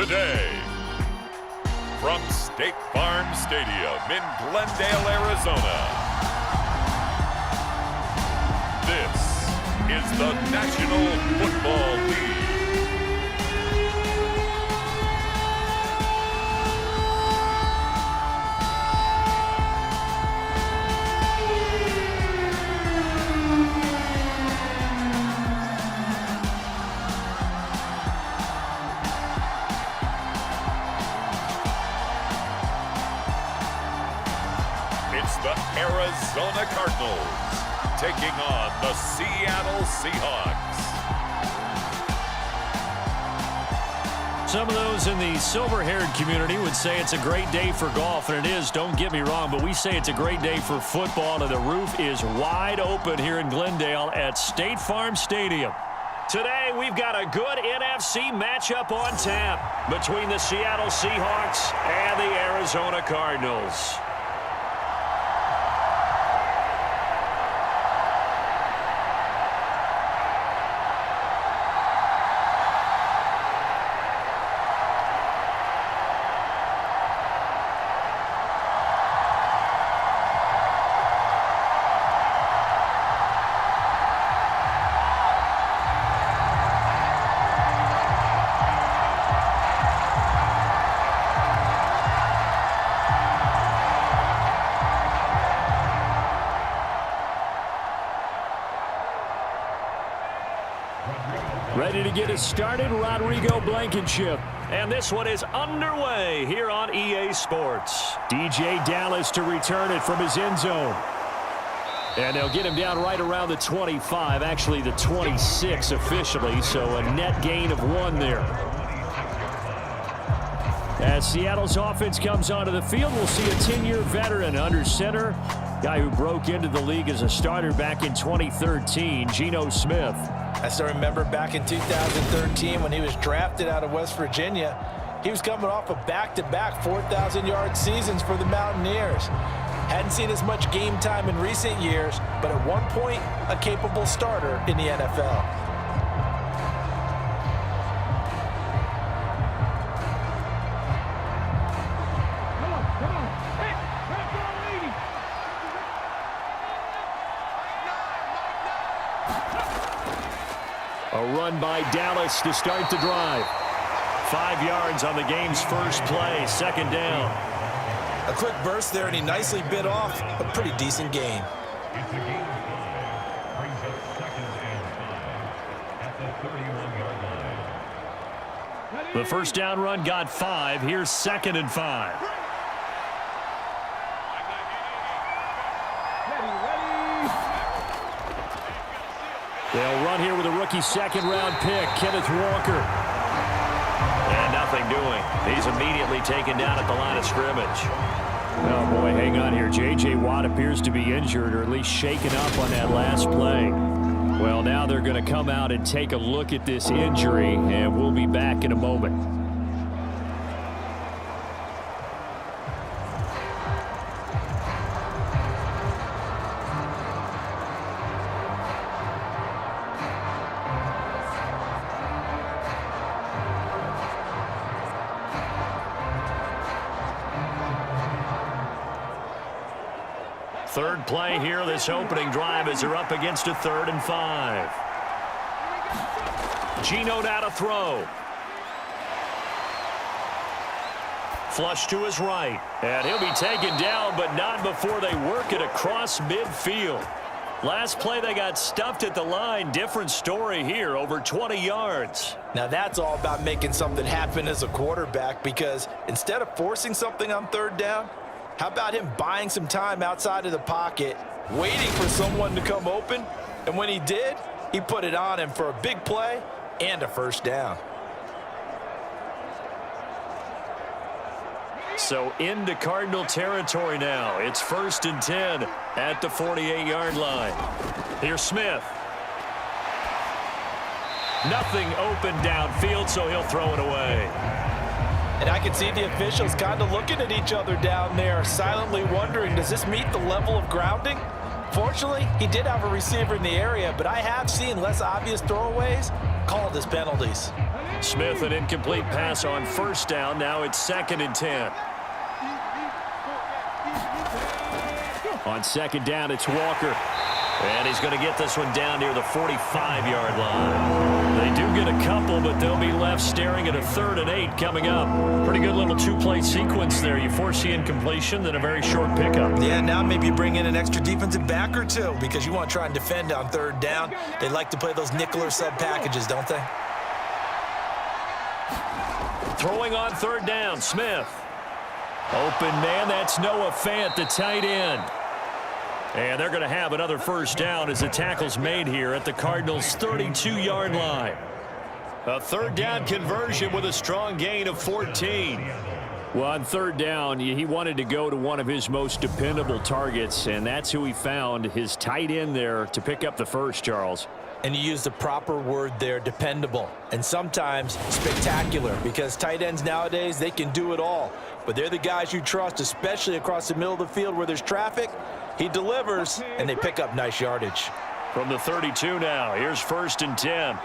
today. From State Farm Stadium in Glendale, Arizona, this is the National Football League. The Arizona Cardinals taking on the Seattle Seahawks. Some of those in the silver-haired community would say it's a great day for golf, and it is, don't get me wrong, but we say it's a great day for football, and the roof is wide open here in Glendale at State Farm Stadium. Today, we've got a good NFC matchup on tap between the Seattle Seahawks and the Arizona Cardinals. Ready to get us started, Rodrigo Blankenship. And this one is underway here on EA Sports. DJ Dallas to return it from his end zone. And they'll get him down right around the 25, actually the 26 officially, so a net gain of 1 there. As Seattle's offense comes onto the field, we'll see a 10-year veteran under center, guy who broke into the league as a starter back in 2013, Geno Smith. I still remember back in 2013 when he was drafted out of West Virginia. He was coming off of back-to-back 4,000-yard seasons for the Mountaineers. Hadn't seen as much game time in recent years, but at one point, a capable starter in the NFL. A run by Dallas to start the drive. 5 yards on the game's first play, second down. A quick burst there, and he nicely bit off a pretty decent gain. The first down run got 5. Here's 2nd and 5. They'll run here with a rookie second-round pick, Kenneth Walker. And nothing doing. He's immediately taken down at the line of scrimmage. Oh, boy, hang on here. J.J. Watt appears to be injured or at least shaken up on that last play. Well, now they're going to come out and take a look at this injury, and we'll be back in a moment. Third play here, this opening drive as they're up against a 3rd and 5. Geno now to throw. Flush to his right. And he'll be taken down, but not before they work it across midfield. Last play they got stuffed at the line. Different story here, over 20 yards. Now that's all about making something happen as a quarterback, because instead of forcing something on 3rd down, how about him buying some time outside of the pocket, waiting for someone to come open, and when he did, he put it on him for a big play and a first down. So into Cardinal territory now. It's 1st and 10 at the 48-yard line. Here's Smith. Nothing open downfield, so he'll throw it away. And I can see the officials kind of looking at each other down there, silently wondering, does this meet the level of grounding? Fortunately, he did have a receiver in the area, but I have seen less obvious throwaways called as penalties. Smith, an incomplete pass on first down. Now it's 2nd and 10. On 2nd down, it's Walker. And he's going to get this one down near the 45-yard line. They do get a couple, but they'll be left staring at a 3rd and 8 coming up. Pretty good little two-play sequence there. You force the incompletion, then a very short pickup. Yeah, now maybe you bring in an extra defensive back or two because you want to try and defend on 3rd down. They like to play those nickel or sub packages, don't they? Throwing on 3rd down, Smith. Open man, that's Noah Fant, the tight end. And they're going to have another first down as the tackle's made here at the Cardinals' 32-yard line. A 3rd down conversion with a strong gain of 14. Well, on 3rd down, he wanted to go to one of his most dependable targets, and that's who he found, his tight end there, to pick up the first, Charles. And you use the proper word there, dependable, and sometimes spectacular, because tight ends nowadays, they can do it all. But they're the guys you trust, especially across the middle of the field where there's traffic. He delivers, and they pick up nice yardage. From the 32 now, here's 1st and 10.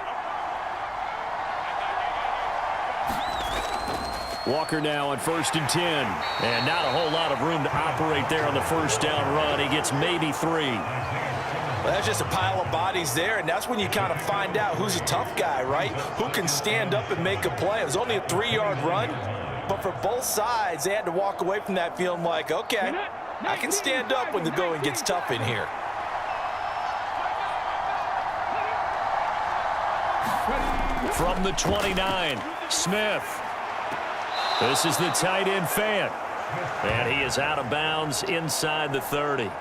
Walker now on 1st and 10. And not a whole lot of room to operate there on the first down run. He gets maybe 3. Well, that's just a pile of bodies there, and that's when you kind of find out who's a tough guy, right? Who can stand up and make a play. It was only a 3-yard run, but for both sides, they had to walk away from that feeling like, okay, I can stand up when the going gets tough in here. From the 29, Smith. This is the tight end Fant. And he is out of bounds inside the 30.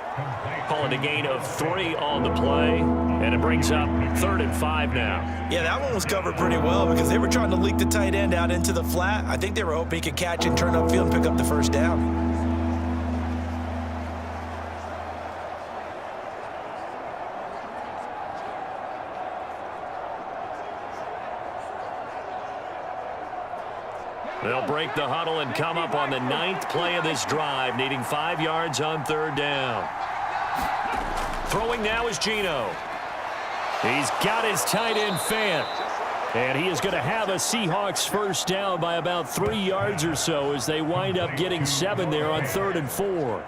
Calling a gain of 3 on the play. And it brings up 3rd and 5 now. Yeah, that one was covered pretty well because they were trying to leak the tight end out into the flat. I think they were hoping he could catch and turn upfield and pick up the first down. They'll break the huddle and come up on the 9th play of this drive, needing 5 yards on 3rd down. Throwing now is Geno. He's got his tight end Fant. And he is going to have a Seahawks first down by about 3 yards or so as they wind up getting 7 there on 3rd and 4.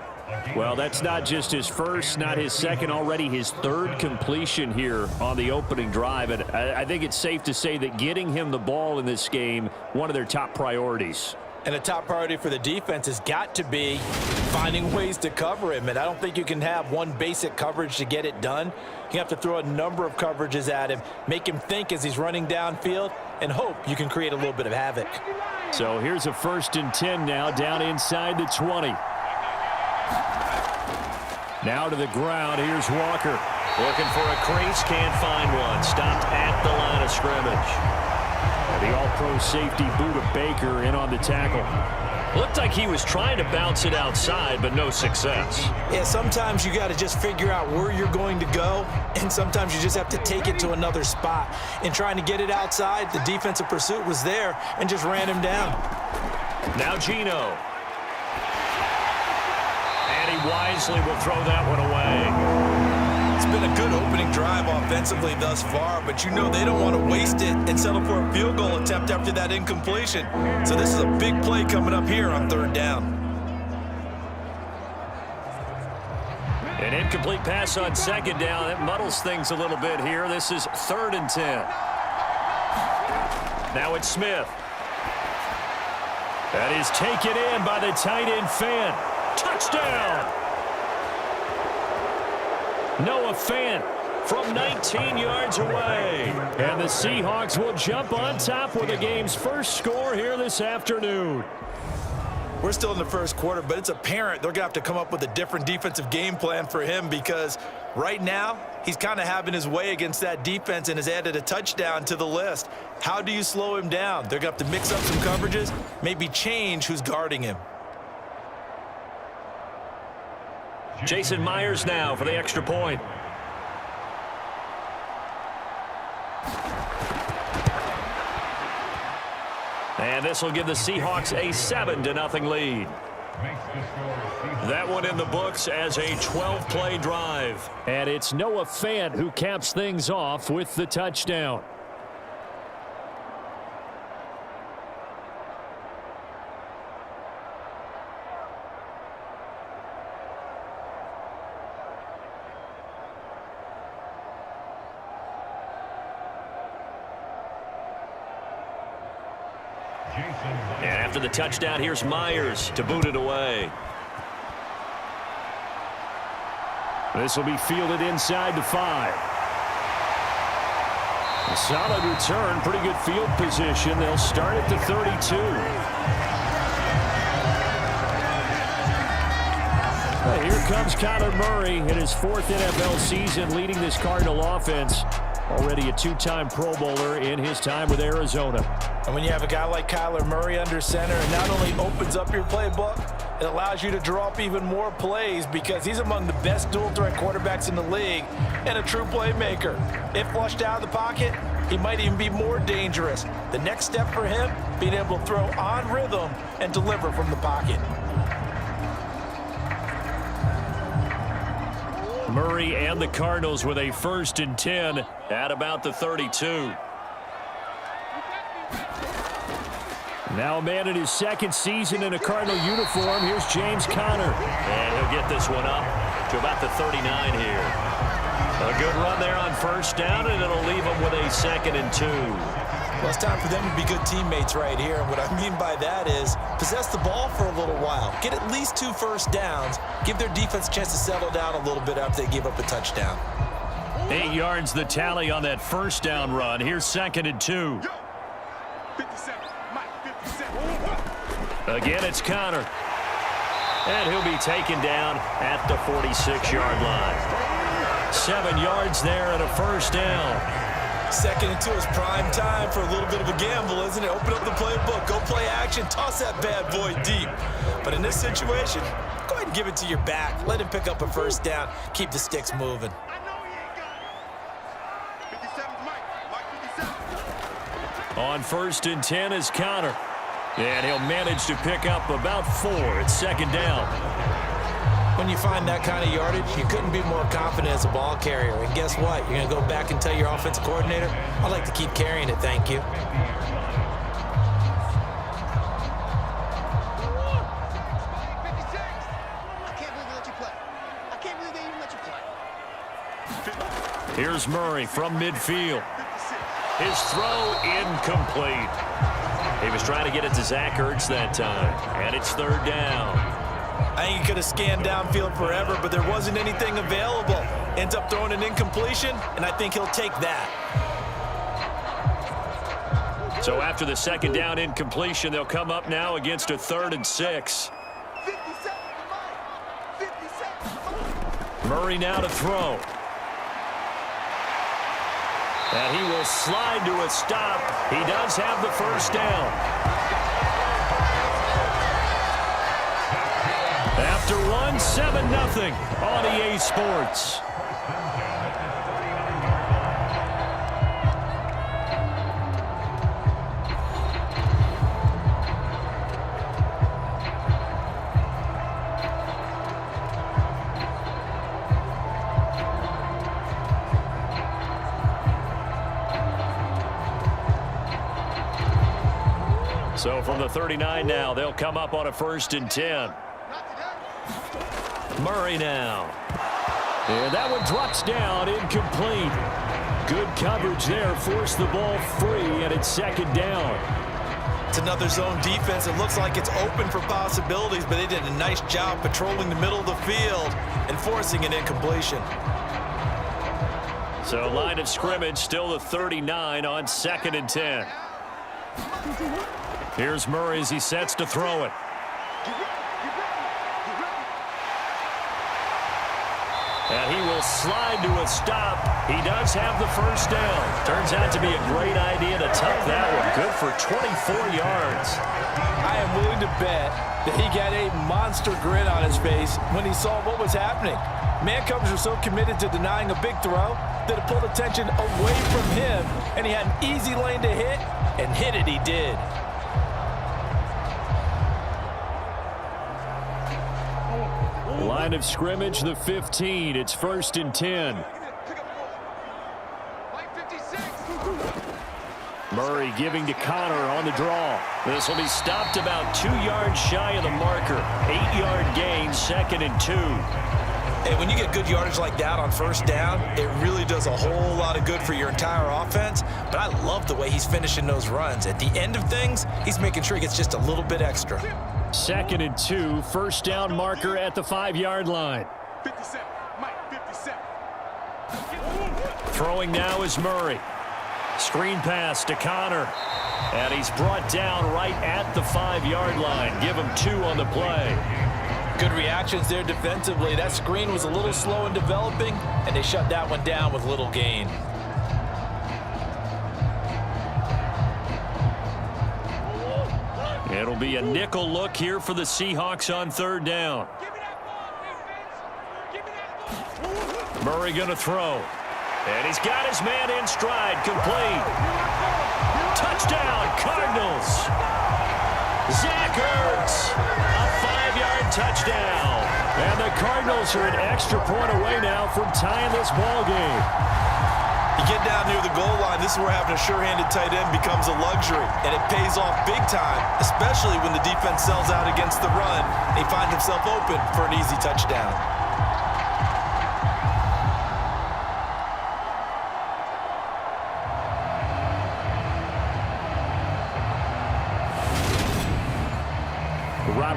Well, that's not just his first, not his second, already his 3rd completion here on the opening drive. And I think it's safe to say that getting him the ball in this game, one of their top priorities. And a top priority for the defense has got to be finding ways to cover him. And I don't think you can have one basic coverage to get it done. You have to throw a number of coverages at him, make him think as he's running downfield, and hope you can create a little bit of havoc. So here's a 1st and 10 now, down inside the 20. Now to the ground, here's Walker. Looking for a crease, can't find one. Stopped at the line of scrimmage. And the all-pro safety Buda Baker in on the tackle. Looked like he was trying to bounce it outside, but no success. Yeah, sometimes you got to just figure out where you're going to go, and sometimes you just have to take it to another spot. In trying to get it outside, the defensive pursuit was there and just ran him down. Now Geno. And he wisely will throw that one away. It's been a good opening drive offensively thus far, but you know they don't want to waste it and settle for a field goal attempt after that incompletion. So this is a big play coming up here on 3rd down. An incomplete pass on 2nd down. That muddles things a little bit here. This is 3rd and 10. Now it's Smith. That is taken in by the tight end Fant. Touchdown! Noah Fant from 19 yards away. And the Seahawks will jump on top with the game's first score here this afternoon. We're still in the first quarter, but it's apparent they're going to have to come up with a different defensive game plan for him because right now he's kind of having his way against that defense and has added a touchdown to the list. How do you slow him down? They're going to have to mix up some coverages, maybe change who's guarding him. Jason Myers now for the extra point. And this will give the Seahawks a 7-0 lead. That one in the books as a 12-play drive. And it's Noah Fant who caps things off with the touchdown. And after the touchdown, here's Myers to boot it away. This will be fielded inside the 5. A solid return, pretty good field position. They'll start at the 32. Well, here comes Kyler Murray in his 4th NFL season leading this Cardinal offense. Already a 2-time Pro Bowler in his time with Arizona. And when you have a guy like Kyler Murray under center, it not only opens up your playbook, it allows you to draw up even more plays because he's among the best dual-threat quarterbacks in the league and a true playmaker. If flushed out of the pocket, he might even be more dangerous. The next step for him, being able to throw on rhythm and deliver from the pocket. Murray and the Cardinals with a 1st and 10 at about the 32. Now a man in his 2nd season in a Cardinal uniform. Here's James Conner. And he'll get this one up to about the 39 here. A good run there on 1st down, and it'll leave them with a 2nd and 2. Well, it's time for them to be good teammates right here. And what I mean by that is possess the ball for a little while. Get at least 2 first downs. Give their defense a chance to settle down a little bit after they give up a touchdown. 8 yards the tally on that 1st down run. Here's 2nd and 2. Again, it's Conner. And he'll be taken down at the 46-yard line. 7 yards there and a 1st down. 2nd and 2 is prime time for a little bit of a gamble, isn't it? Open up the playbook, go play action, toss that bad boy deep. But in this situation, go ahead and give it to your back. Let him pick up a 1st down. Keep the sticks moving. On 1st and 10 is Conner. And he'll manage to pick up about 4 at 2nd down. When you find that kind of yardage, you couldn't be more confident as a ball carrier. And guess what? You're going to go back and tell your offensive coordinator, I'd like to keep carrying it, thank you. Here's Murray from midfield. His throw incomplete. He was trying to get it to Zach Ertz that time, and it's 3rd down. I think he could have scanned downfield forever, but there wasn't anything available. Ends up throwing an incompletion, and I think he'll take that. So after the 2nd down incompletion, they'll come up now against a 3rd and 6. Murray now to throw. And he will slide to a stop. He does have the 1st down. After 1, 7-0 on EA Sports. So from the 39 now, they'll come up on a 1st and 10. Murray now. And that one drops down, incomplete. Good coverage there, forced the ball free, and it's 2nd down. It's another zone defense. It looks like it's open for possibilities, but they did a nice job patrolling the middle of the field and forcing an incompletion. So line of scrimmage, still the 39 on 2nd and 10. Here's Murray as he sets to throw it. And he will slide to a stop. He does have the 1st down. Turns out to be a great idea to tuck that one. Good for 24 yards. I am willing to bet that he got a monster grin on his face when he saw what was happening. Man coverage were so committed to denying a big throw that it pulled attention away from him, and he had an easy lane to hit, and hit it he did. Line of scrimmage, the 15. It's 1st and 10. Murray giving to Connor on the draw. This will be stopped about 2 yards shy of the marker. 8-yard gain, 2nd and 2. Hey, when you get good yardage like that on 1st down, it really does a whole lot of good for your entire offense. But I love the way he's finishing those runs. At the end of things, he's making sure he gets just a little bit extra. 2nd and 2, 1st down marker at the 5-yard line. 57, Mike, 57. Throwing now is Murray. Screen pass to Connor. And he's brought down right at the 5-yard line. Give him 2 on the play. Good reactions there defensively. That screen was a little slow in developing, and they shut that one down with little gain. It'll be a nickel look here for the Seahawks on 3rd down. Murray going to throw. And he's got his man in stride, complete. Touchdown, Cardinals. Zach Ertz, a 5-yard touchdown. And the Cardinals are an extra point away now from tying this ball game. You get down near the goal line, this is where having a sure-handed tight end becomes a luxury, and it pays off big time, especially when the defense sells out against the run. He finds himself open for an easy touchdown.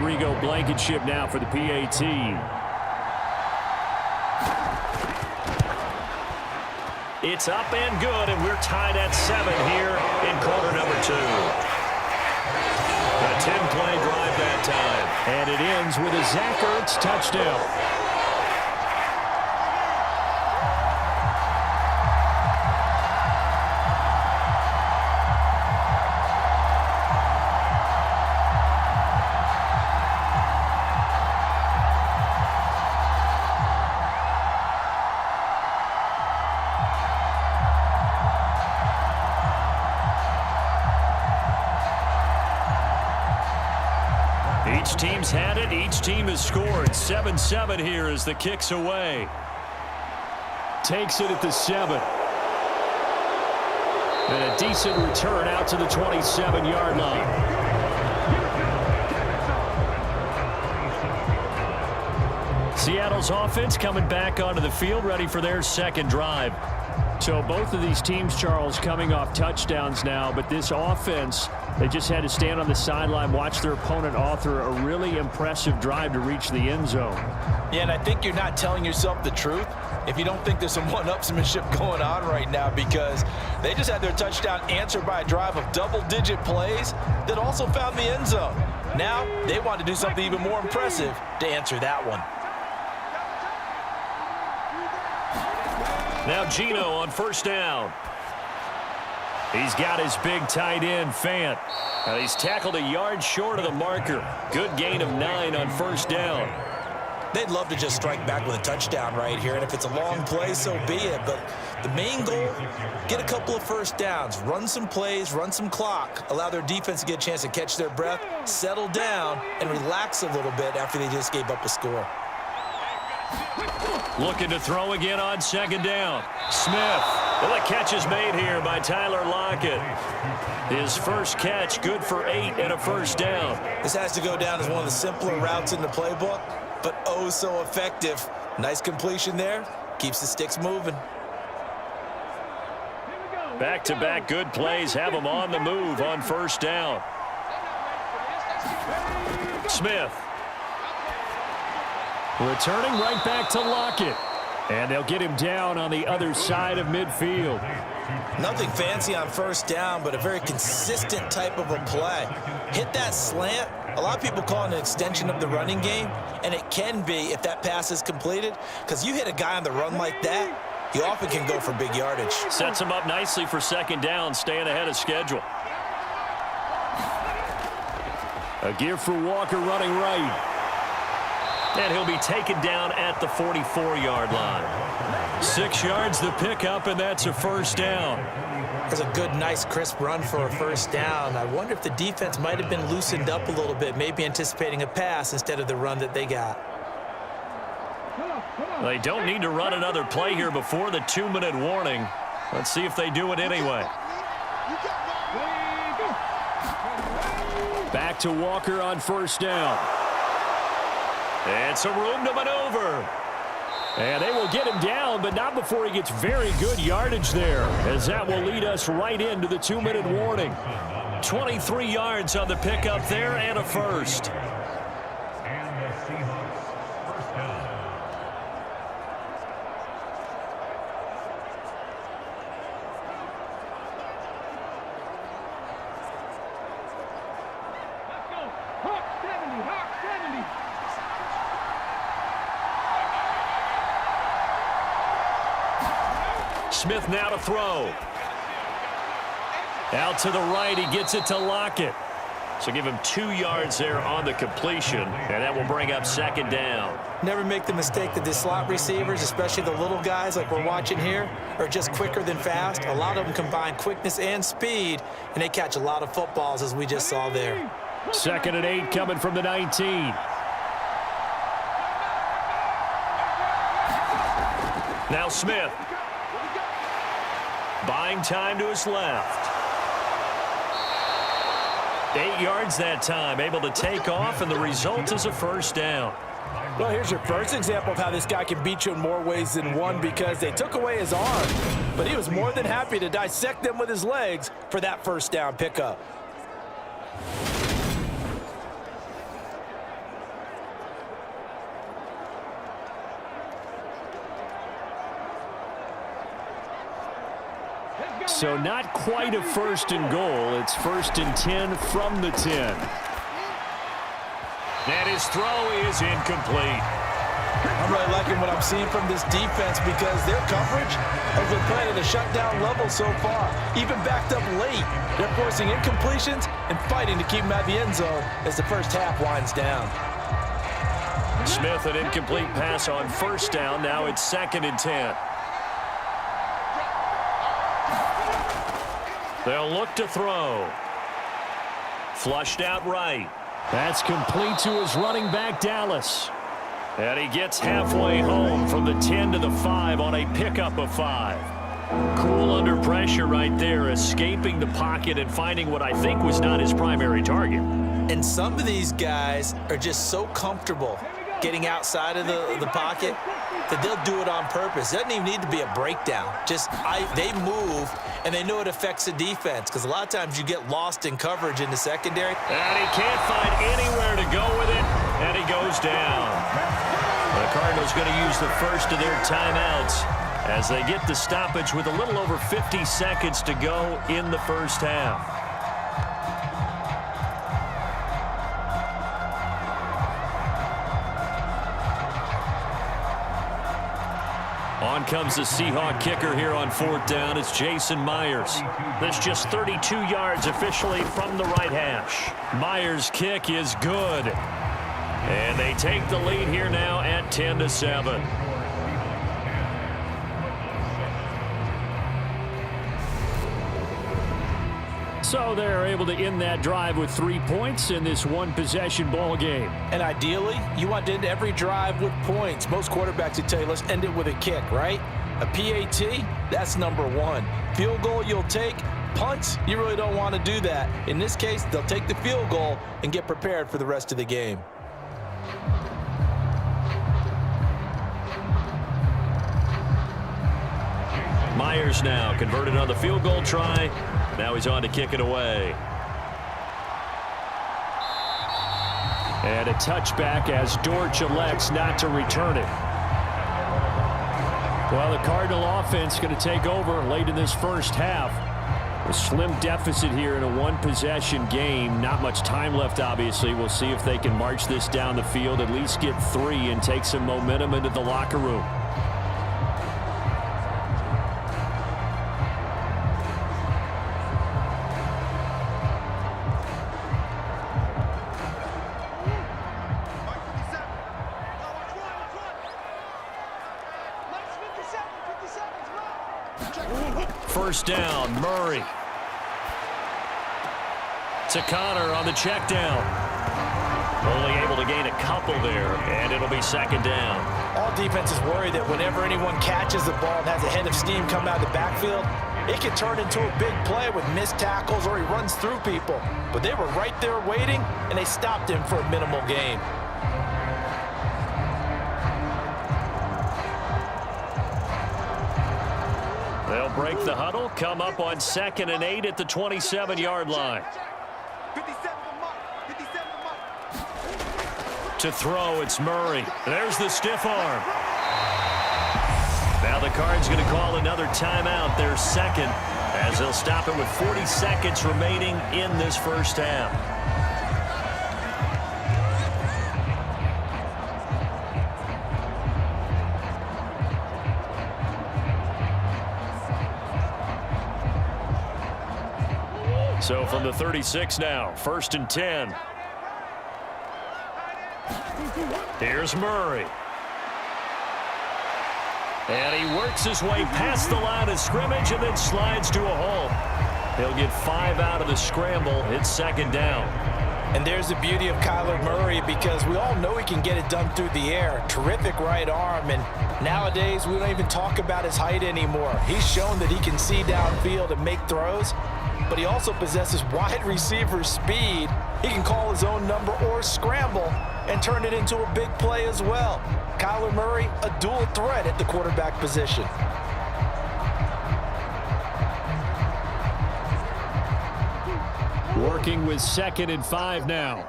Rodrigo Blankenship now for the PAT. It's up and good, and we're tied at 7 here in quarter number 2. A 10-play drive that time. And it ends with a Zach Ertz touchdown. Each team's had it. Each team has scored. 7-7 here as the kick's away. Takes it at the 7. And a decent return out to the 27-yard line. Seattle's offense coming back onto the field, ready for their 2nd drive. So both of these teams, Charles, coming off touchdowns now, but this offense, they just had to stand on the sideline, watch their opponent author a really impressive drive to reach the end zone. Yeah, and I think you're not telling yourself the truth if you don't think there's some one-upsmanship going on right now, because they just had their touchdown answered by a drive of double-digit plays that also found the end zone. Now they want to do something even more impressive to answer that one. Now Geno on 1st down. He's got his big tight end, Fant. He's tackled a yard short of the marker. Good gain of 9 on 1st down. They'd love to just strike back with a touchdown right here, and if it's a long play, so be it. But the main goal, get a couple of 1st downs, run some plays, run some clock, allow their defense to get a chance to catch their breath, settle down, and relax a little bit after they just gave up a score. Looking to throw again on 2nd down. Smith. Well, the catch is made here by Tyler Lockett. His first catch, good for 8 and a 1st down. This has to go down as one of the simpler routes in the playbook, but oh so effective. Nice completion there. Keeps the sticks moving. Back-to-back good plays have him on the move on 1st down. Smith. Returning right back to Lockett. And they'll get him down on the other side of midfield. Nothing fancy on 1st down, but a very consistent type of a play. Hit that slant. A lot of people call it an extension of the running game, and it can be if that pass is completed, because you hit a guy on the run like that, he often can go for big yardage. Sets him up nicely for 2nd down, staying ahead of schedule. A give for Walker running right. And he'll be taken down at the 44-yard line. 6 yards the pickup, and that's a 1st down. That's a good, nice, crisp run for a 1st down. I wonder if the defense might have been loosened up a little bit, maybe anticipating a pass instead of the run that they got. They don't need to run another play here before the 2-minute warning. Let's see if they do it anyway. Back to Walker on first down. And some room to maneuver. And they will get him down, but not before he gets very good yardage there, as that will lead us right into the 2-minute warning. 23 yards on the pickup there and a first. Smith now to throw. Out to the right, he gets it to Lockett. So give him 2 yards there on the completion, and that will bring up second down. Never make the mistake that the slot receivers, especially the little guys like we're watching here, are just quicker than fast. A lot of them combine quickness and speed, and they catch a lot of footballs, as we just saw there. 2nd and 8 coming from the 19. Now Smith. Buying time to his left. 8 yards that time, able to take off, and the result is a first down. Well, here's your first example of how this guy can beat you in more ways than one, because they took away his arm, but he was more than happy to dissect them with his legs for that first down pickup. So not quite a 1st and goal. It's 1st and 10 from the 10. And his throw is incomplete. I'm really liking what I'm seeing from this defense, because their coverage has been playing at a shutdown level so far. Even backed up late, they're forcing incompletions and fighting to keep them out of the end zone as the first half winds down. Smith, an incomplete pass on first down. Now it's 2nd and 10. They'll look to throw. Flushed out right. That's complete to his running back, Dallas. And he gets halfway home from the 10 to the 5 on a pickup of 5. Cool under pressure right there, escaping the pocket and finding what I think was not his primary target. And some of these guys are just so comfortable getting outside of the pocket that they'll do it on purpose. It doesn't even need to be a breakdown. They move, and they know it affects the defense, because a lot of times you get lost in coverage in the secondary. And he can't find anywhere to go with it, and he goes down. The Cardinals going to use the first of their timeouts as they get the stoppage with a little over 50 seconds to go in the first half. On comes the Seahawk kicker here on 4th down. It's Jason Myers. That's just 32 yards officially from the right hash. Myers' kick is good. And they take the lead here now at 10-7. So they're able to end that drive with 3 points in this one-possession ball game. And ideally, you want to end every drive with points. Most quarterbacks would tell you, let's end it with a kick, right? A PAT, that's number 1. Field goal you'll take. Punts, you really don't want to do that. In this case, they'll take the field goal and get prepared for the rest of the game. Myers now converted on the field goal try. Now he's on to kick it away. And a touchback as Dortch elects not to return it. Well, the Cardinal offense going to take over late in this first half. A slim deficit here in a one-possession game. Not much time left, obviously. We'll see if they can march this down the field, at least get 3 and take some momentum into the locker room. First down, Murray. To Connor on the check down. Only able to gain a couple there, and it'll be second down. All defenses worry that whenever anyone catches the ball and has a head of steam come out of the backfield, it can turn into a big play with missed tackles or he runs through people. But they were right there waiting, and they stopped him for a minimal gain. They'll break the huddle, come up on 2nd and 8 at the 27-yard line. 57 mark. 57 mark. To throw, it's Murray. There's the stiff arm. Now the Cards going to call another timeout, their second, as they'll stop it with 40 seconds remaining in this first half. So from the 36 now, 1st and 10. Here's Murray. And he works his way past the line of scrimmage and then slides to a hole. He'll get 5 out of the scramble. It's second down. And there's the beauty of Kyler Murray, because we all know he can get it done through the air. Terrific right arm, and nowadays we don't even talk about his height anymore. He's shown that he can see downfield and make throws, but he also possesses wide receiver speed. He can call his own number or scramble and turn it into a big play as well. Kyler Murray, a dual threat at the quarterback position. Working with 2nd and 5 now.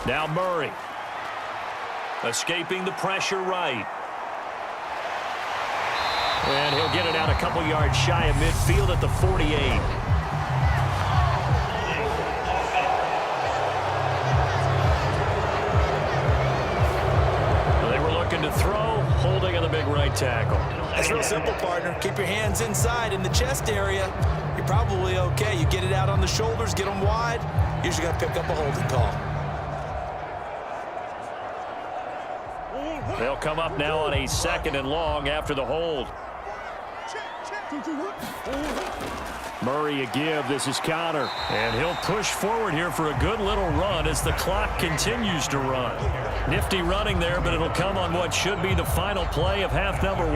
Now Murray. Escaping the pressure right. And he'll get it out a couple yards shy of midfield at the 48. To throw, holding on the big right tackle. It's real simple, partner. Keep your hands inside in the chest area. You're probably okay. You get it out on the shoulders, get them wide. Usually got to pick up a holding call. They'll come up now on a 2nd and long after the hold. Murray a give. This is Connor. And he'll push forward here for a good little run as the clock continues to run. Nifty running there, but it'll come on what should be the final play of half number 1.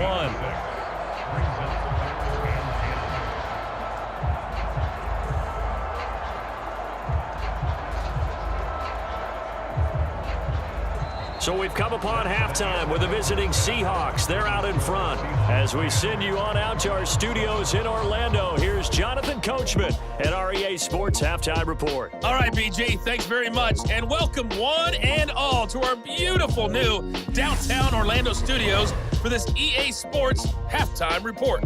So we've come upon halftime with the visiting Seahawks. They're out in front. As we send you on out to our studios in Orlando, here's Jonathan Coachman at REA Sports Halftime Report. All right, BJ, thanks very much. And welcome one and all to our beautiful new downtown Orlando studios for this EA Sports Halftime Report.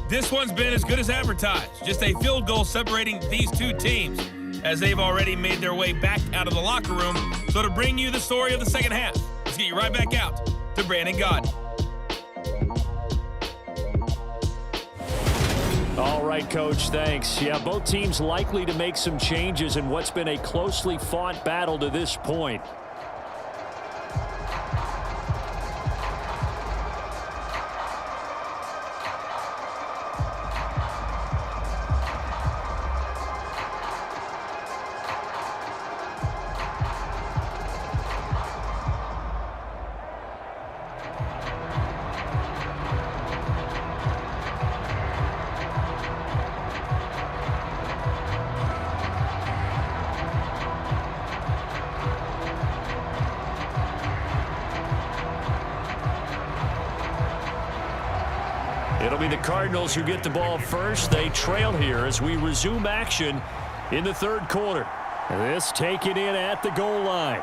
This one's been as good as advertised. Just a field goal separating these two teams, as they've already made their way back out of the locker room. So to bring you the story of the second half, let's get you right back out to Brandon Gaudin. All right, Coach, thanks. Yeah, both teams likely to make some changes in what's been a closely fought battle to this point. It'll be the Cardinals who get the ball first. They trail here as we resume action in the third quarter. This taken in at the goal line.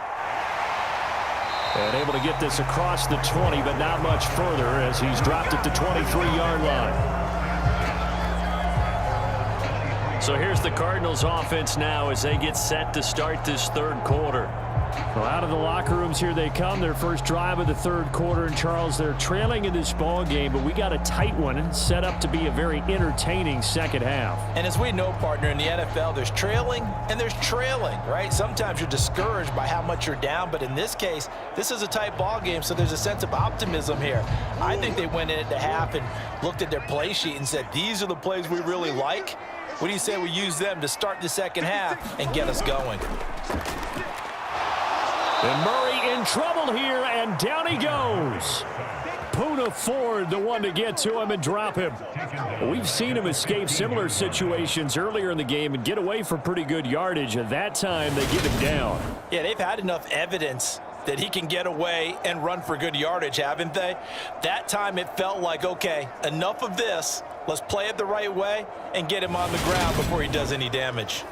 And able to get this across the 20, but not much further as he's dropped at the 23-yard line. So here's the Cardinals offense now as they get set to start this third quarter. Well, out of the locker rooms here they come. Their first drive of the third quarter. And, Charles, they're trailing in this ball game, but we got a tight one set up to be a very entertaining second half. And as we know, partner, in the NFL, there's trailing and there's trailing, right? Sometimes you're discouraged by how much you're down, but in this case, this is a tight ball game, so there's a sense of optimism here. I think they went in at the half and looked at their play sheet and said, these are the plays we really like. What do you say we use them to start the second half and get us going? And Murray in trouble here, and down he goes. Poona Ford, the one to get to him and drop him. We've seen him escape similar situations earlier in the game and get away for pretty good yardage. At that time, they get him down. Yeah, they've had enough evidence that he can get away and run for good yardage, haven't they? That time it felt like, okay, enough of this. Let's play it the right way and get him on the ground before he does any damage.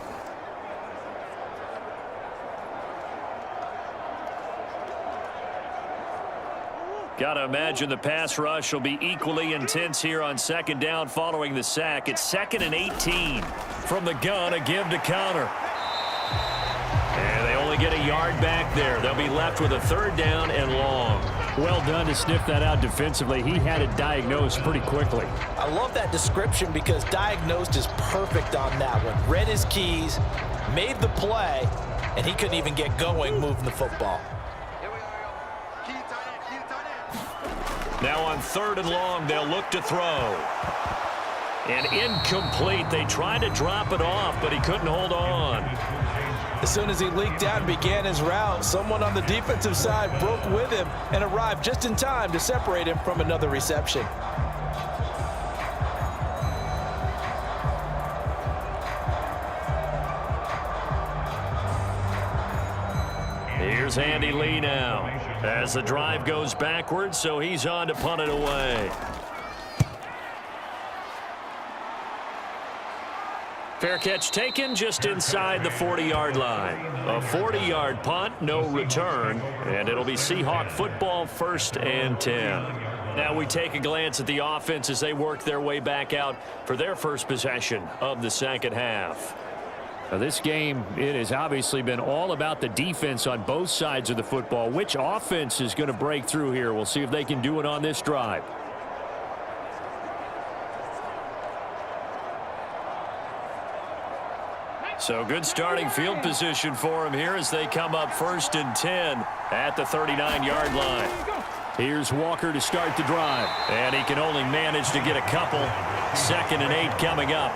Got to imagine the pass rush will be equally intense here on second down following the sack. It's 2nd and 18. From the gun, a give to counter. And they only get a yard back there. They'll be left with a 3rd down and long. Well done to sniff that out defensively. He had it diagnosed pretty quickly. I love that description because diagnosed is perfect on that one. Read his keys, made the play, and he couldn't even get going moving the football. Now on 3rd and long, they'll look to throw. And incomplete. They tried to drop it off, but he couldn't hold on. As soon as he leaked out and began his route, someone on the defensive side broke with him and arrived just in time to separate him from another reception. Here's Andy Lee now as the drive goes backwards, so he's on to punt it away. Fair catch taken just inside the 40-yard line. A 40-yard punt, no return, and it'll be Seahawk football, 1st and 10. Now we take a glance at the offense as they work their way back out for their first possession of the second half. Now this game, it has obviously been all about the defense on both sides of the football. Which offense is going to break through here? We'll see if they can do it on this drive. So good starting field position for him here as they come up 1st and 10 at the 39-yard line. Here's Walker to start the drive. And he can only manage to get a couple. 2nd and 8 coming up.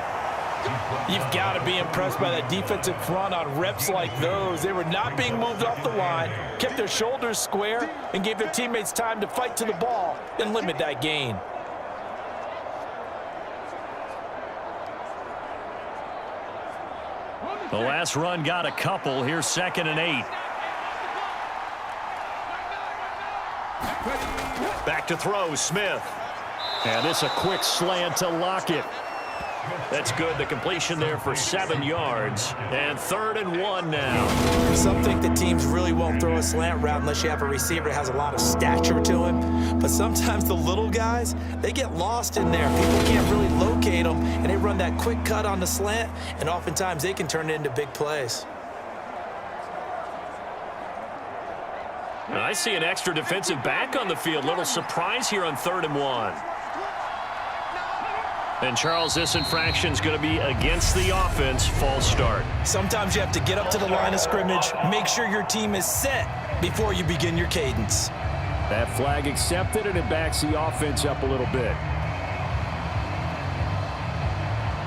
You've got to be impressed by that defensive front on reps like those. They were not being moved off the line, kept their shoulders square, and gave their teammates time to fight to the ball and limit that gain. The last run got a couple. Here's 2nd and 8. Back to throw, Smith. And it's a quick slant to Lockett. That's good. The completion there for 7 yards. And 3rd and 1 now. Some think that teams really won't throw a slant route unless you have a receiver that has a lot of stature to him. But sometimes the little guys, they get lost in there. People can't really locate them, and they run that quick cut on the slant, and oftentimes they can turn it into big plays. I see an extra defensive back on the field. Little surprise here on 3rd and 1. And, Charles, this infraction is going to be against the offense. False start. Sometimes you have to get up to the line of scrimmage, make sure your team is set before you begin your cadence. That flag accepted, and it backs the offense up a little bit.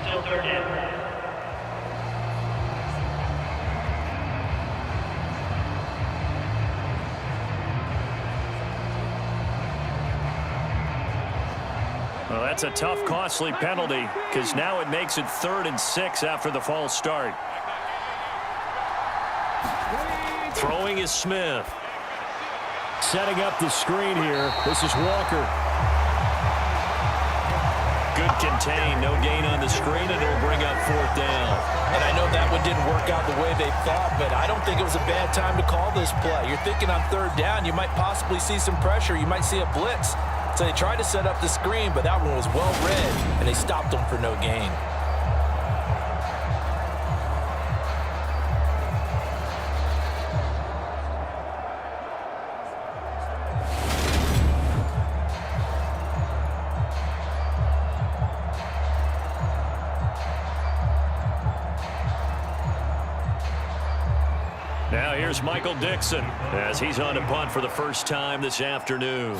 Still 3rd down. Well, that's a tough, costly penalty because now it makes it 3rd and 6 after the false start. Throwing is Smith. Setting up the screen here. This is Walker. Good contain. No gain on the screen, and it'll bring up 4th down. And I know that one didn't work out the way they thought, but I don't think it was a bad time to call this play. You're thinking on 3rd down, you might possibly see some pressure. You might see a blitz. So they tried to set up the screen, but that one was well read, and they stopped them for no gain. Now here's Michael Dixon as he's on to punt for the first time this afternoon.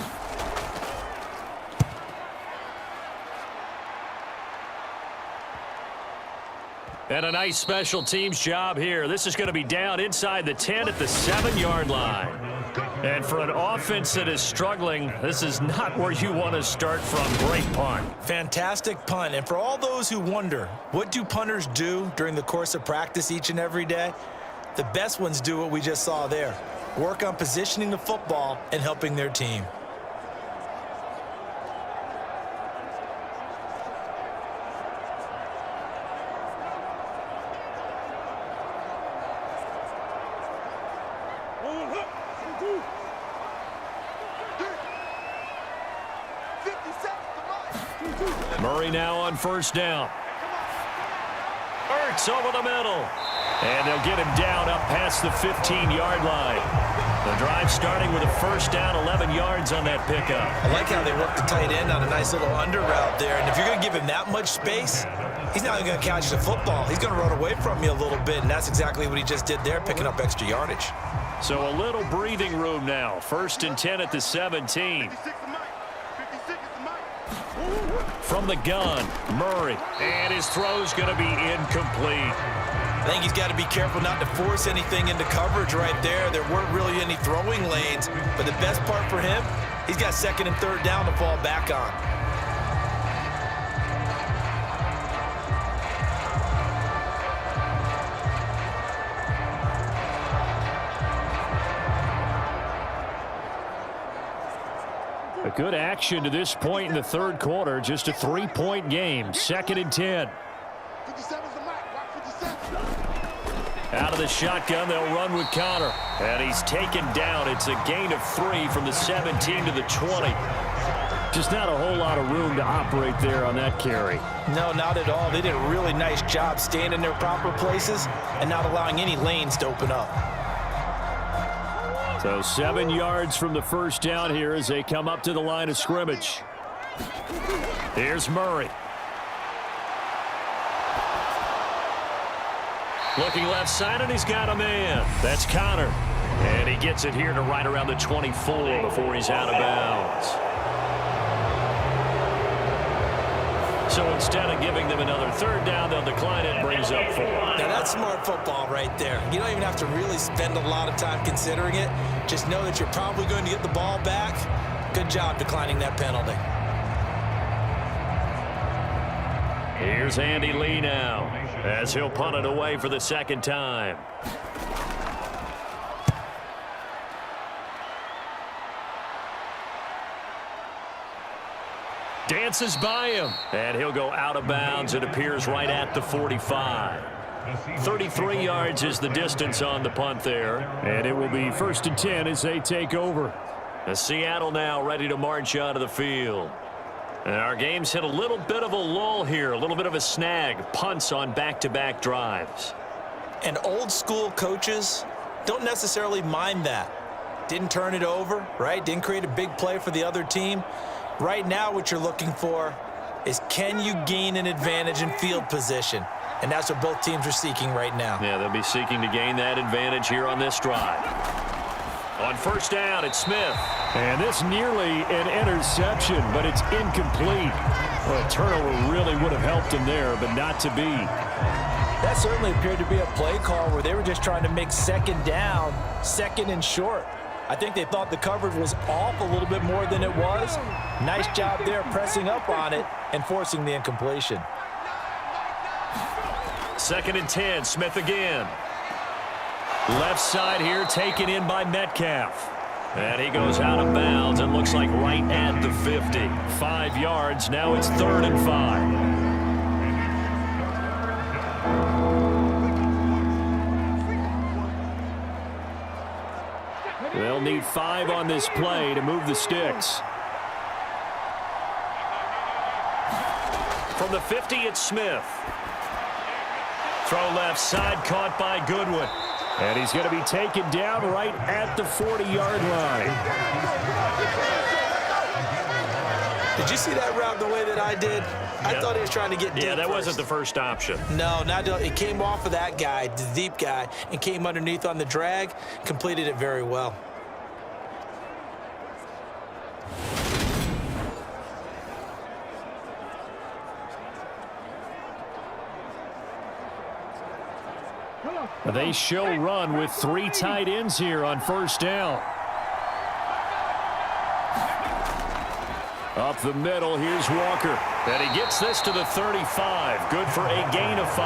And a nice special teams job here. This is going to be down inside the 10 at the 7-yard line. And for an offense that is struggling, this is not where you want to start from. Great punt. Fantastic punt. And for all those who wonder, what do punters do during the course of practice each and every day? The best ones do what we just saw there. Work on positioning the football and helping their team. Murray now on first down. Ertz over the middle. And they'll get him down up past the 15-yard line. The drive starting with a first down, 11 yards on that pickup. I like how they work the tight end on a nice little under route there. And if you're going to give him that much space, he's not going to catch the football. He's going to run away from you a little bit, and that's exactly what he just did there, picking up extra yardage. So a little breathing room now. First and 10 at the 17. From the gun, Murray. And his throw's going to be incomplete. I think he's got to be careful not to force anything into coverage right there. There weren't really any throwing lanes. But the best part for him, he's got second and third down to fall back on. A good action to this point in the third quarter. Just a 3-point game. Second and 10. Out of the shotgun, they'll run with Connor. And he's taken down. It's a gain of 3 from the 17 to the 20. Just not a whole lot of room to operate there on that carry. No, not at all. They did a really nice job staying in their proper places and not allowing any lanes to open up. So 7 yards from the first down here as they come up to the line of scrimmage. Here's Murray. Looking left side, and he's got a man. That's Connor. And he gets it here to right around the 24 before he's out of bounds. So instead of giving them another third down, they'll decline it, brings up 4. Now that's smart football right there. You don't even have to really spend a lot of time considering it. Just know that you're probably going to get the ball back. Good job declining that penalty. Here's Andy Lee now as he'll punt it away for the second time. Dances by him, and he'll go out of bounds. It appears right at the 45. 33 yards is the distance on the punt there, and it will be first and 10 as they take over. Seattle now ready to march out of the field. And our game's hit a little bit of a lull here, a little bit of a snag. Punts on back-to-back drives. And old school coaches don't necessarily mind that. Didn't turn it over, right? Didn't create a big play for the other team. Right now what you're looking for is, can you gain an advantage in field position? And that's what both teams are seeking right now. Yeah, they'll be seeking to gain that advantage here on this drive. On first down, it's Smith. And this nearly an interception, but it's incomplete. Well, a turnover really would have helped him there, but not to be. That certainly appeared to be a play call where they were just trying to make second down, second and short. I think they thought the coverage was off a little bit more than it was. Nice job there pressing up on it and forcing the incompletion. Second and 10, Smith again. Left side here taken in by Metcalf. And he goes out of bounds and looks like right at the 50. 5 yards, now it's 3rd and 5. They'll need 5 on this play to move the sticks. From the 50, it's Smith. Throw left side, caught by Goodwin. And he's going to be taken down right at the 40-yard line. Did you see that route the way that I did? I thought he was trying to get deep. Yeah, that first. wasn't the first option. No, it came off of that guy, the deep guy, and came underneath on the drag, completed it very well. They show run with 3 tight ends here on first down. Up the middle, here's Walker. And he gets this to the 35. Good for a gain of 5.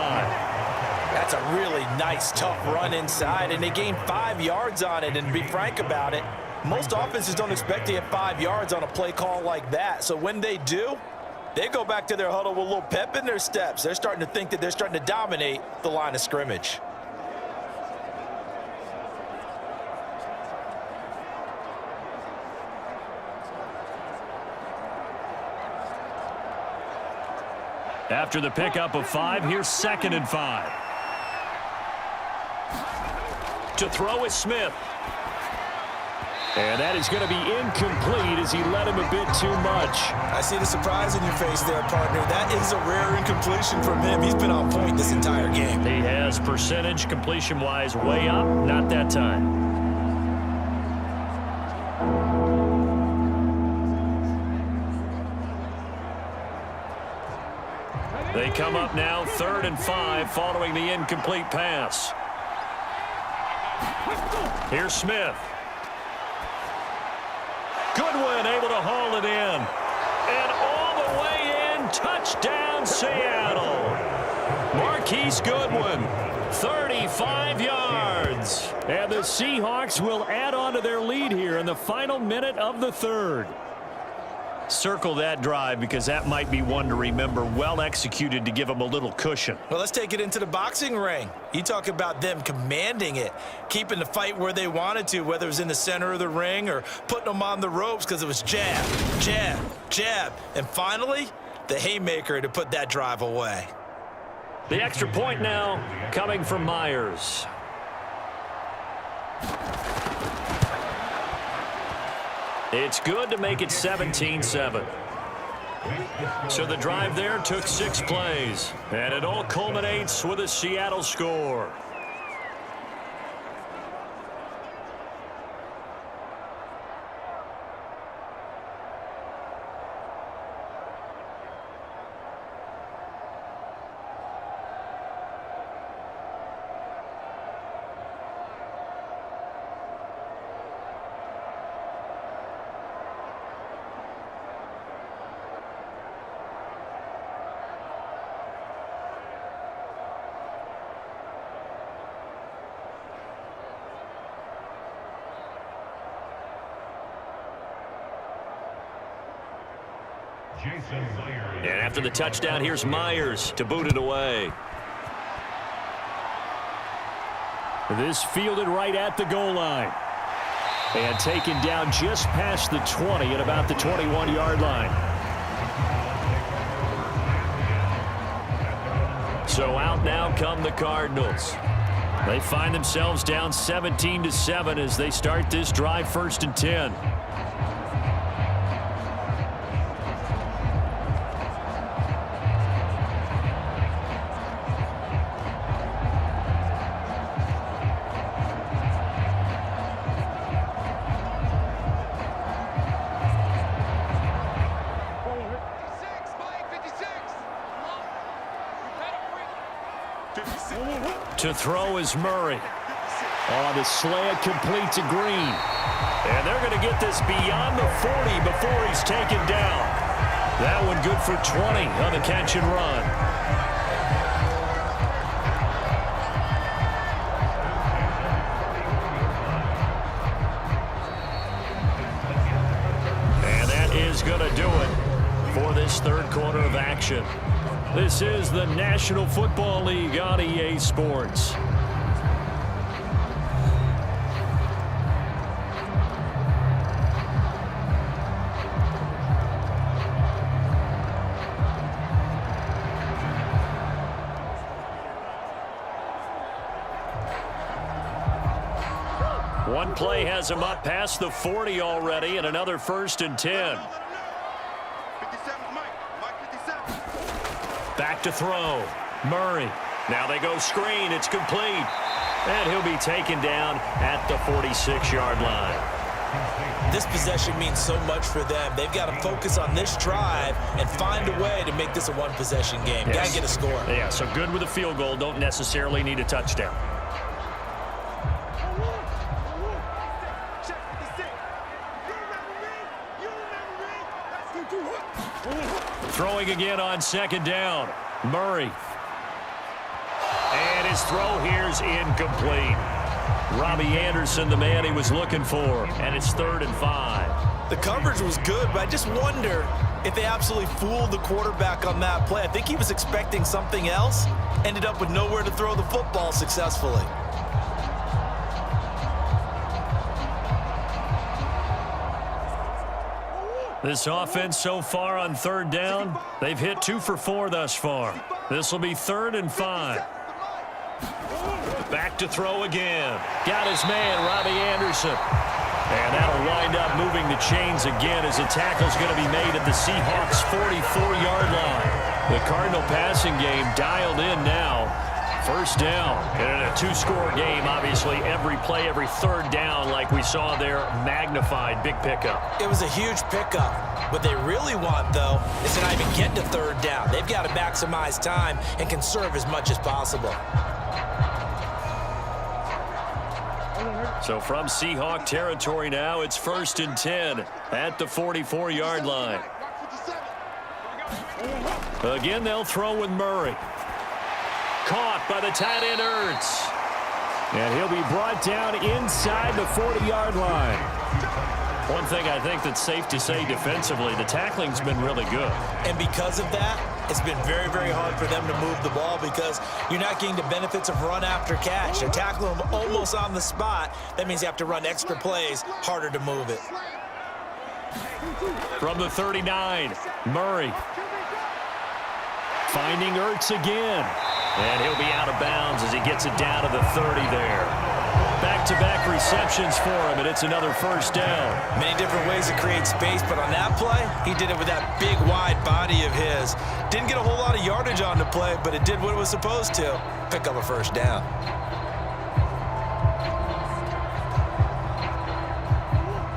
That's a really nice, tough run inside, and they gained 5 yards on it. And to be frank about it, most offenses don't expect to get 5 yards on a play call like that. So when they do, they go back to their huddle with a little pep in their steps. They're starting to think that they're starting to dominate the line of scrimmage. After the pickup of 5, here's 2nd and 5. To throw is Smith. And that is going to be incomplete as he led him a bit too much. I see the surprise in your face there, partner. That is a rare incompletion from him. He's been on point this entire game. He has percentage completion-wise way up. Not that time. They come up now 3rd and 5 following the incomplete pass. Here's Smith. Goodwin able to haul it in. And all the way in, touchdown Seattle. Marquise Goodwin, 35 yards. And the Seahawks will add on to their lead here in the final minute of the 3rd. Circle that drive because that might be one to remember. Well executed to give them a little cushion. Well, let's take it into the boxing ring. You talk about them commanding it, keeping the fight where they wanted to, whether it was in the center of the ring or putting them on the ropes because it was jab, jab, jab. And finally, the haymaker to put that drive away. The extra point now coming from Myers. It's good to make it 17-7. So the drive there took 6 plays. And it all culminates with a Seattle score. And after the touchdown, here's Myers to boot it away. This fielded right at the goal line. And taken down just past the 20 at about the 21-yard line. So out now come the Cardinals. They find themselves down 17-7 as they start this drive 1st and 10. To throw is Murray. Oh, the slant complete to Green. And they're going to get this beyond the 40 before he's taken down. That one good for 20 on the catch and run. And that is going to do it for this 3rd quarter of action. This is the National Football League on EA Sports. One play has him up past the 40 already, and another 1st and 10. Back to throw. Murray. Now they go screen. It's complete. And he'll be taken down at the 46-yard line. This possession means so much for them. They've got to focus on this drive and find a way to make this a one-possession game. Yes. Got to get a score. Yeah, so good with a field goal. Don't necessarily need a touchdown. Throwing again on second down. Murray. And his throw here's incomplete. Robbie Anderson, the man he was looking for. And it's 3rd and 5. The coverage was good, but I just wonder if they absolutely fooled the quarterback on that play. I think he was expecting something else. Ended up with nowhere to throw the football successfully. This offense so far on 3rd down, they've hit 2 for 4 thus far. This will be 3rd and 5. Back to throw again. Got his man, Robbie Anderson. And that'll wind up moving the chains again as the tackle's going to be made at the Seahawks' 44-yard line. The Cardinal passing game dialed in now. 1st down. And in a 2-score game, obviously, every play, every 3rd down, like we saw there, magnified. Big pickup. It was a huge pickup. What they really want, though, is to not even get to 3rd down. They've got to maximize time and conserve as much as possible. So from Seahawk territory now, it's 1st and 10 at the 44-yard line. Again, they'll throw with Murray. Caught by the tight end, Ertz. And he'll be brought down inside the 40-yard line. One thing I think that's safe to say defensively, the tackling's been really good. And because of that, it's been very, very hard for them to move the ball because you're not getting the benefits of run after catch. They're tackling them almost on the spot. That means you have to run extra plays, harder to move it. From the 39, Murray. Finding Ertz again. And he'll be out of bounds as he gets it down to the 30 there. Back-to-back receptions for him, and it's another 1st down. Many different ways to create space, but on that play, he did it with that big, wide body of his. Didn't get a whole lot of yardage on the play, but it did what it was supposed to. Pick up a 1st down.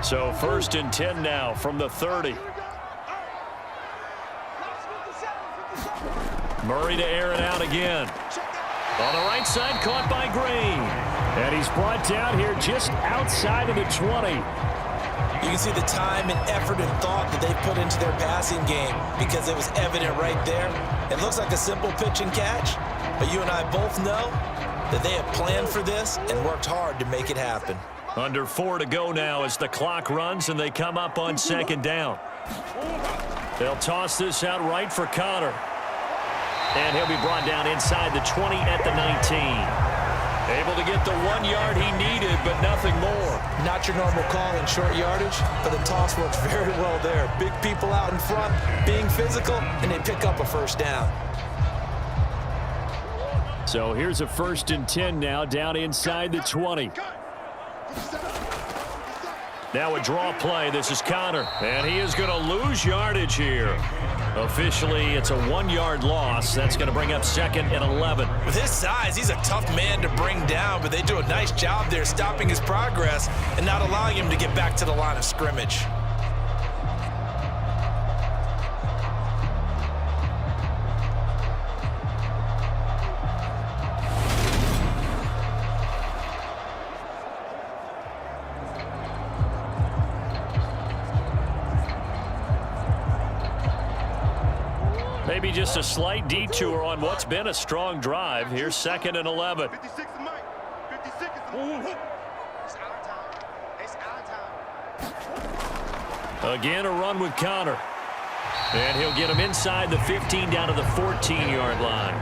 So 1st and 10 now from the 30. Murray to air it out again. On the right side, caught by Green. And he's brought down here just outside of the 20. You can see the time and effort and thought that they put into their passing game because it was evident right there. It looks like a simple pitch and catch, but you and I both know that they have planned for this and worked hard to make it happen. Under 4 to go now as the clock runs and they come up on 2nd down. They'll toss this out right for Connor. And he'll be brought down inside the 20 at the 19. Able to get the 1 yard he needed, but nothing more. Not your normal call in short yardage, but the toss works very well there. Big people out in front, being physical, and they pick up a 1st down. So here's a 1st and 10 now, down inside the 20. Now a draw play. This is Connor, and he is going to lose yardage here. Officially, it's a 1-yard loss. That's going to bring up 2nd and 11. With his size, he's a tough man to bring down, but they do a nice job there stopping his progress and not allowing him to get back to the line of scrimmage. Maybe just a slight detour on what's been a strong drive. Here's 2nd and 11. 56 and Mike. 56 and Mike. It's our time. It's our time. Again, a run with Connor. And he'll get him inside the 15 down to the 14-yard line.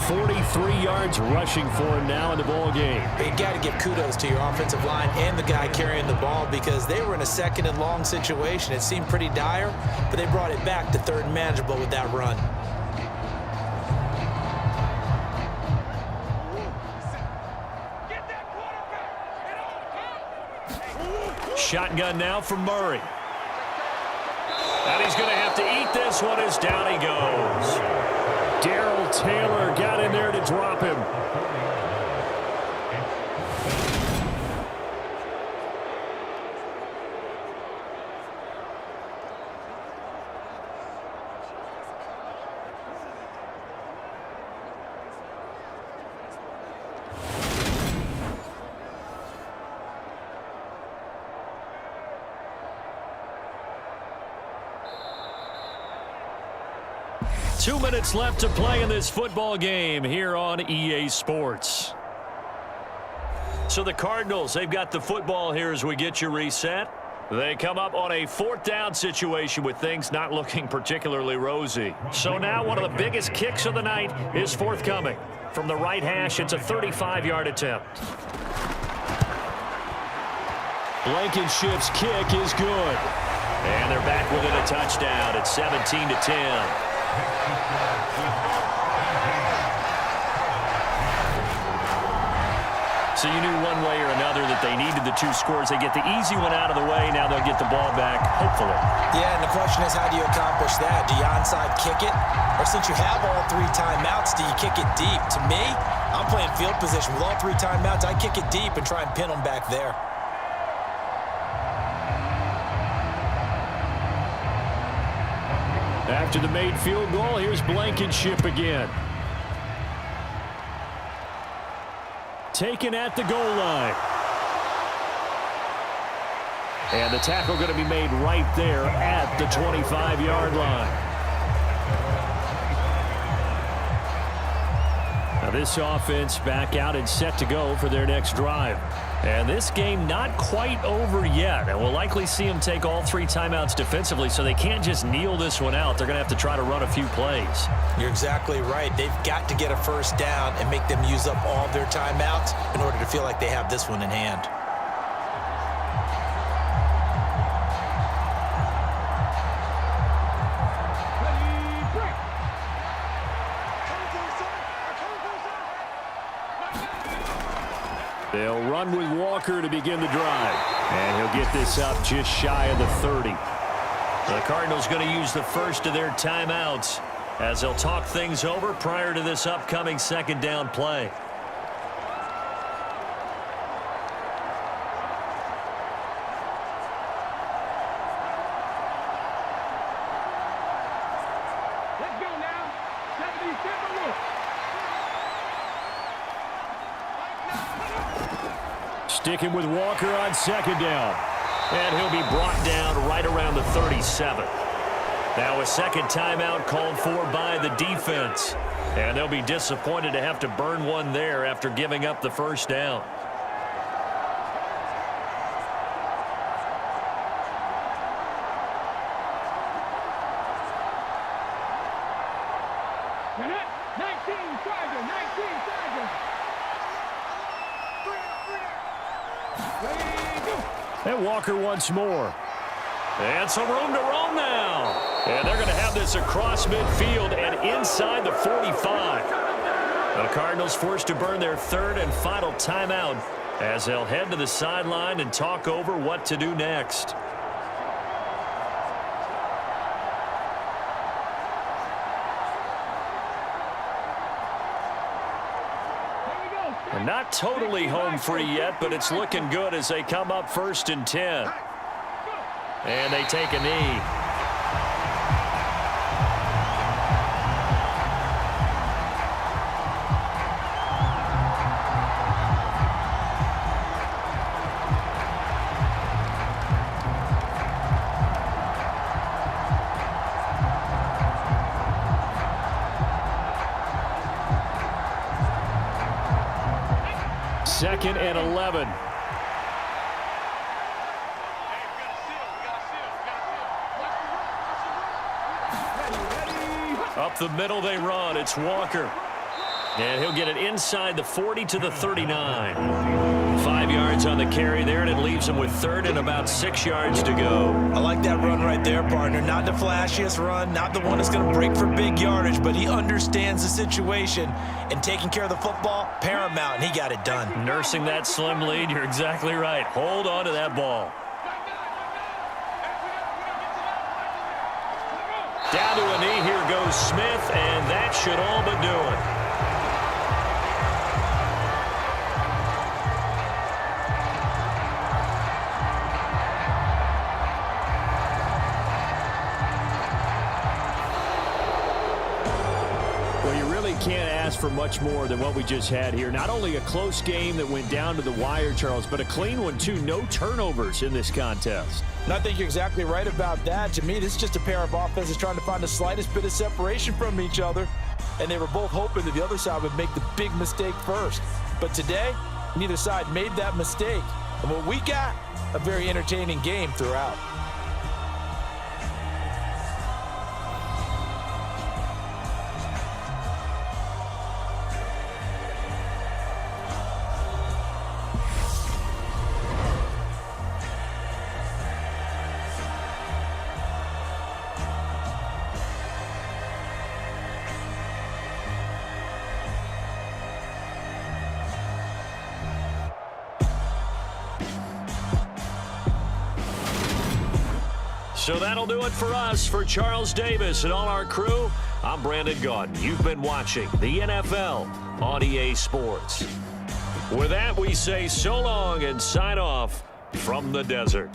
43 yards rushing for him now in the ball game. But you got to give kudos to your offensive line and the guy carrying the ball because they were in a 2nd and long situation. It seemed pretty dire, but they brought it back to 3rd and manageable with that run. Shotgun now from Murray. And he's going to have to eat this one as down he goes. Darrell Taylor got in there to drop him. 2 minutes left to play in this football game here on EA Sports. So the Cardinals, they've got the football here as we get you reset. They come up on a 4th down situation with things not looking particularly rosy. So now one of the biggest kicks of the night is forthcoming. From the right hash, it's a 35-yard attempt. Blankenship's kick is good. And they're back within a touchdown at 17-10. So you knew one way or another that they needed the 2 scores. They get the easy one out of the way. Now they'll get the ball back, hopefully. Yeah, and the question is, how do you accomplish that? Do you onside kick it? Or since you have all 3 timeouts, do you kick it deep? To me, I'm playing field position. With all 3 timeouts, I kick it deep and try and pin them back there. After the made field goal, here's Blankenship again. Taken at the goal line. And the tackle going to be made right there at the 25-yard line. Now this offense back out and set to go for their next drive. And this game not quite over yet. And we'll likely see them take all 3 timeouts defensively, so they can't just kneel this one out. They're going to have to try to run a few plays. You're exactly right. They've got to get a first down and make them use up all their timeouts in order to feel like they have this one in hand. They'll run with Walker to begin the drive. And he'll get this up just shy of the 30. The Cardinals going to use the first of their timeouts as they'll talk things over prior to this upcoming 2nd down play. Let's go now. 77. Sticking with Walker on 2nd down. And he'll be brought down right around the 37. Now a 2nd timeout called for by the defense. And they'll be disappointed to have to burn one there after giving up the first down. Kenneth, 19 Tiger, 19 Tiger. And Walker once more. And some room to roam now. And they're going to have this across midfield and inside the 45. The Cardinals forced to burn their 3rd and final timeout as they'll head to the sideline and talk over what to do next. And not totally home free yet, but it's looking good as they come up 1st and 10. And they take a knee. Second and 11. Up the middle they run. It's Walker. And he'll get it inside the 40 to the 39. 5 yards on the carry there, and it leaves him with 3rd and about 6 yards to go. I like that run right there, partner. Not the flashiest run, not the one that's going to break for big yardage, but he understands the situation, and taking care of the football, paramount, and he got it done. Nursing that slim lead, you're exactly right. Hold on to that ball. Down to a knee, here goes Smith, and that should all but do it. Can't ask for much more than what we just had here. Not only a close game that went down to the wire, Charles, but a clean one too. No turnovers in this contest. And I think you're exactly right about that. To me, this is just a pair of offenses trying to find the slightest bit of separation from each other. And they were both hoping that the other side would make the big mistake first. But today, neither side made that mistake. And what we got, a very entertaining game throughout. So that'll do it for us. For Charles Davis and all our crew, I'm Brandon Gaudin. You've been watching the NFL on EA Sports. With that, we say so long and sign off from the desert.